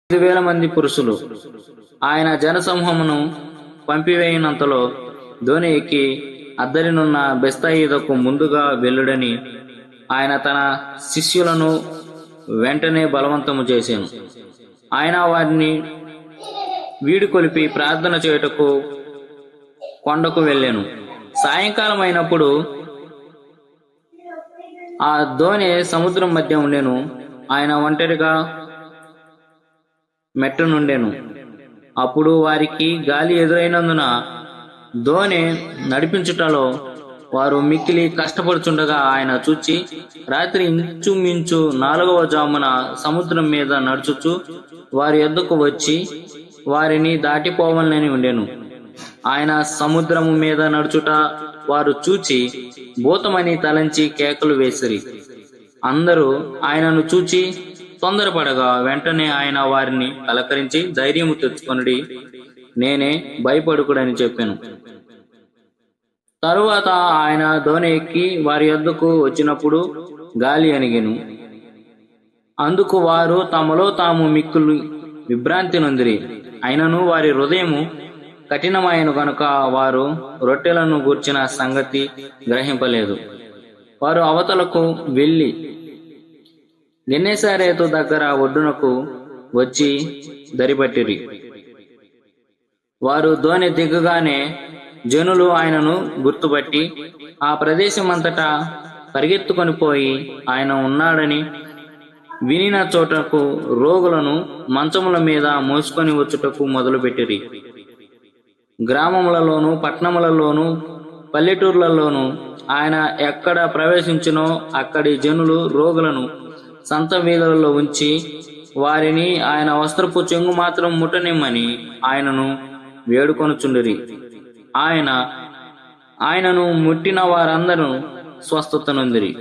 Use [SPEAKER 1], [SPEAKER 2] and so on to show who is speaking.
[SPEAKER 1] 5,000 మంది పురుషులు. ఆయన జనసమూహమును పంపివేయునంతలో దోణి ఎక్కి అద్దరినున్న బెత్సయిదాకు ముందుగా వెళ్ళుడని ఆయన తన శిష్యులను వెంటనే బలవంతము చేసెను. ఆయన వారిని వీడుకొలిపి ప్రార్థన చేయుటకు కొండకు వెళ్ళెను. సాయంకాలం అయినప్పుడు ఆ దోణి సముద్రం మధ్య ఉండెను. ఆయన ఒంటరిగా మెట్టనుండెను. అప్పుడు వారికి గాలి ఎదురైనందున దోణి నడిపించుటలో వారు మిక్కిలి కష్టపడుచుండగా ఆయన చూచి రాత్రి ఇంచుమించు 4వ జామున సముద్రం మీద నడుచుచు వారి యొద్దకు వచ్చి వారిని దాటిపోవాలని ఉండెను. ఆయన సముద్రము మీద నడుచుట వారు చూచి భూతమని తలంచి కేకలు వేసిరి. అందరూ ఆయనను చూచి తొందరపడగా వెంటనే ఆయన వారిని పలకరించి ధైర్యము తెచ్చుకొనుడి, నేనే, భయపడుకుడని చెప్పాను. తరువాత ఆయన దోణి ఎక్కి వారి యొద్దకు వచ్చినప్పుడు గాలి అణిగెను. అందుకు వారు తమలో తాము మిక్కులు విభ్రాంతి నొందిరి. అయినను వారి హృదయము కఠినమైన గనుక వారు రొట్టెలను గూర్చిన సంగతి గ్రహింపలేదు. వారు అవతలకు వెళ్ళి గెన్నేసారెతు దగ్గర ఒడ్డునకు వచ్చి దరిపట్టిరి. వారు దోణి దిగగానే జనులు ఆయనను గుర్తుపట్టి ఆ ప్రదేశమంతటా పరిగెత్తుకొని పోయి ఆయన ఉన్నాడని వినిన చోటకు రోగులను మంచముల మీద మోసుకొని వచ్చుటకు మొదలుపెట్టిరి. గ్రామములలోను పట్టణములలోను పల్లెటూర్లలోను ఆయన ఎక్కడ ప్రవేశించినో అక్కడి జనులు రోగులను సంత వీధులలో ఉంచి వారిని ఆయన వస్త్రపు చెంగు మాత్రం ముట్టనిమ్మని ఆయనను వేడుకొనుచుండిరి. ఆయనను ముట్టిన వారందరూ స్వస్థత నొందిరి.